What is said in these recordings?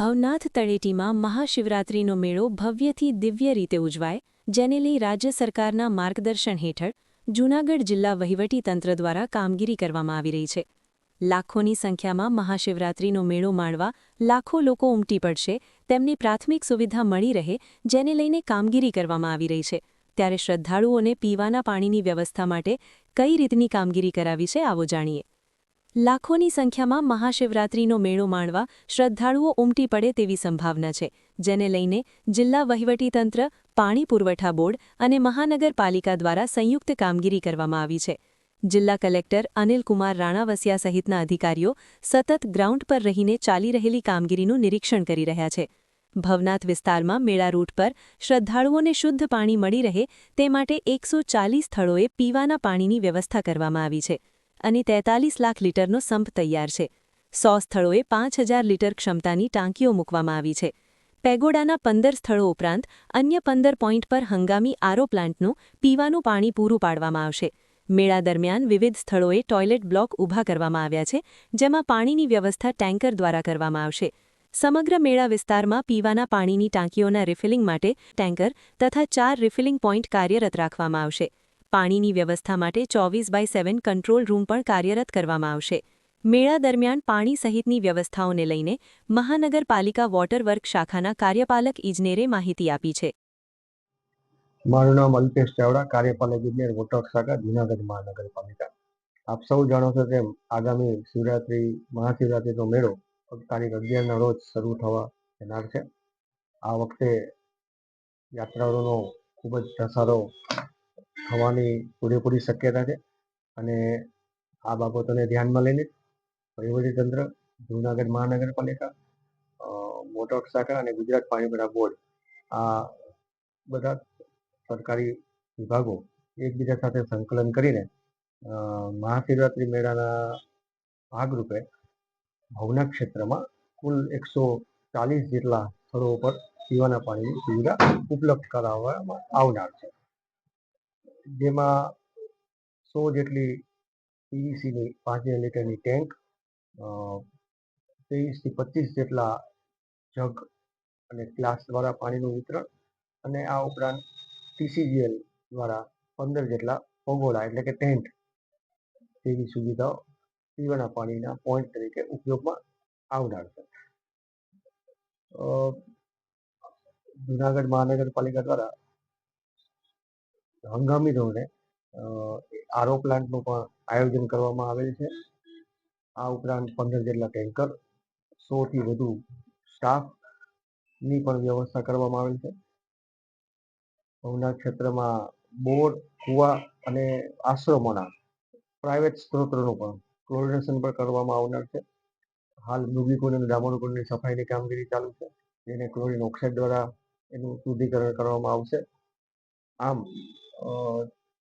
ભવનાથ તળેટીમાં મહાશિવરાત્રિનો મેળો ભવ્યથી દિવ્ય રીતે ઉજવાય, જેને લઈ રાજ્ય સરકારના માર્ગદર્શન હેઠળ જૂનાગઢ જિલ્લા વહીવટીતંત્ર દ્વારા કામગીરી કરવામાં આવી રહી છે. લાખોની સંખ્યામાં મહાશિવરાત્રિનો મેળો માણવા લાખો લોકો ઉમટી પડશે, તેમને પ્રાથમિક સુવિધા મળી રહે, જેને લઈને કામગીરી કરવામાં આવી રહી છે. ત્યારે શ્રદ્ધાળુઓને પીવાના પાણીની વ્યવસ્થા માટે કઈ રીતની કામગીરી કરાવી છે, આવો જાણીએ. લાખોની સંખ્યામાં મહાશિવરાત્રિનો મેળો માણવા શ્રદ્ધાળુઓ ઉમટી પડે તેવી સંભાવના છે, જેને લઈને જિલ્લા વહીવટીતંત્ર, પાણી પુરવઠા બોર્ડ અને મહાનગરપાલિકા દ્વારા સંયુક્ત કામગીરી કરવામાં આવી છે. જિલ્લા કલેક્ટર અનિલકુમાર રાણાવસિયા સહિતના અધિકારીઓ સતત ગ્રાઉન્ડ પર રહીને ચાલી રહેલી કામગીરીનું નિરીક્ષણ કરી રહ્યા છે. ભવનાથ વિસ્તારમાં મેળા રૂટ પર શ્રદ્ધાળુઓને શુદ્ધ પાણી મળી રહે તે માટે 140 સ્થળોએ પીવાના પાણીની વ્યવસ્થા કરવામાં આવી છે અને 43 લાખ લીટરનો સંપ તૈયાર છે. 100 સ્થળોએ 5000 લીટર ક્ષમતાની ટાંકીઓ મૂકવામાં આવી છે. પેગોડાના 15 સ્થળો ઉપરાંત અન્ય 15 પોઈન્ટ પર હંગામી આરઓ પ્લાન્ટનું પીવાનું પાણી પૂરું પાડવામાં આવશે. મેળા દરમિયાન વિવિધ સ્થળોએ ટોયલેટ બ્લોક ઊભા કરવામાં આવ્યા છે, જેમાં પાણીની વ્યવસ્થા ટેન્કર દ્વારા કરવામાં આવશે. સમગ્ર મેળા વિસ્તારમાં પીવાના પાણીની ટાંકીઓના રિફિલિંગ માટે ટેન્કર તથા 4 રિફિલિંગ પોઈન્ટ કાર્યરત રાખવામાં આવશે. પાણીની વ્યવસ્થા માટે 24/7 કંટ્રોલ રૂમ પણ કાર્યરત કરવામાં આવશે. મેળા દરમિયાન પાણી સહિતની વ્યવસ્થાઓને લઈને મહાનગરપાલિકા વોટર વર્ક શાખાના કાર્યપાલક ઇજનેરે માહિતી આપી છે. મારું નામ અલ્પેશ ચાવડા, કાર્યપાલક ઇજનેર વોટર શાખા, જૂનાગઢ મહાનગરપાલિકા. આપ સૌ જાણો છો તેમ આગામી મહાશિવરાત્રિનો મેળો તારીખ 11ના રોજ શરૂ થવા જનાર છે. આ વખતે યાત્રાળુઓનો ખૂબ જ ધસારો થવાની પૂરેપૂરી શક્યતા છે અને આ બાબતોને ધ્યાનમાં લઈને વહીવટીતંત્ર, જૂનાગઢ મહાનગરપાલિકા, વોટર શાખા અને ગુજરાત પાણી પુરવઠા બોર્ડ આ બધા સરકારી વિભાગો એકબીજા સાથે સંકલન કરીને મહાશિવરાત્રિ મેળાના ભાગરૂપે ભવનાથ ક્ષેત્રમાં કુલ 140 જેટલા સ્થળો પર પીવાના પાણીની સુવિધા ઉપલબ્ધ કરાવવામાં આવનાર છે, જેમાં 100 જેટલી પીવીસીની 5000 લીટરની ટેન્ક, 23 થી 25 જેટલા જગ અને ગ્લાસ દ્વારા પાણીનું વિતરણ અને આ ઉપરાંત TCGL દ્વારા 15 જેટલા પગોળા એટલે કે ટેન્ટ જેવી સુવિધાઓ પીવાના પાણીના પોઈન્ટ તરીકે ઉપયોગમાં આવનાર છે. જૂનાગઢ મહાનગરપાલિકા દ્વારા હંગામી ધોરણે આરઓ પ્લાન્ટનું પણ આયોજન કરવામાં આવેલ છે. આ ઉપરાંત 15 જેટલા ટેન્કર, 100 થી વધુ સ્ટાફની પણ વ્યવસ્થા કરવામાં આવેલ છે. ભવનાથ ક્ષેત્રમાં બોર, કુવા અને આશ્રમોના પ્રાઇવેટ સ્ત્રોતોનું પણ ક્લોરિનેશન પણ કરવામાં આવનાર છે. હાલ મૃગીકુંડ અને દામોદરકુંડની સફાઈની કામગીરી ચાલુ છે, જેને ક્લોરિન ઓક્સાઇડ દ્વારા એનું શુદ્ધિકરણ કરવામાં આવશે. આમ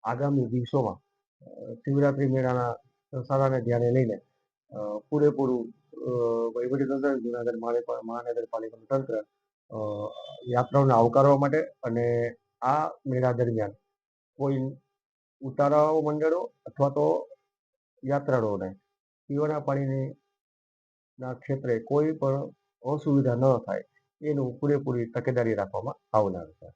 આગામી દિવસોમાં શિવરાત્રિ મેળાના ધસારાને ધ્યાને લઈને પૂરેપૂરું વહીવટીતંત્ર, જૂનાગઢ મહાનગરપાલિકાનું તંત્ર યાત્રાઓને આવકારવા માટે અને આ મેળા દરમિયાન કોઈ ઉતારાઓ મંડળો અથવા તો યાત્રાળુઓને પીવાના પાણીના ક્ષેત્રે કોઈ પણ અસુવિધા ન થાય એનું પૂરેપૂરી તકેદારી રાખવામાં આવનાર છે.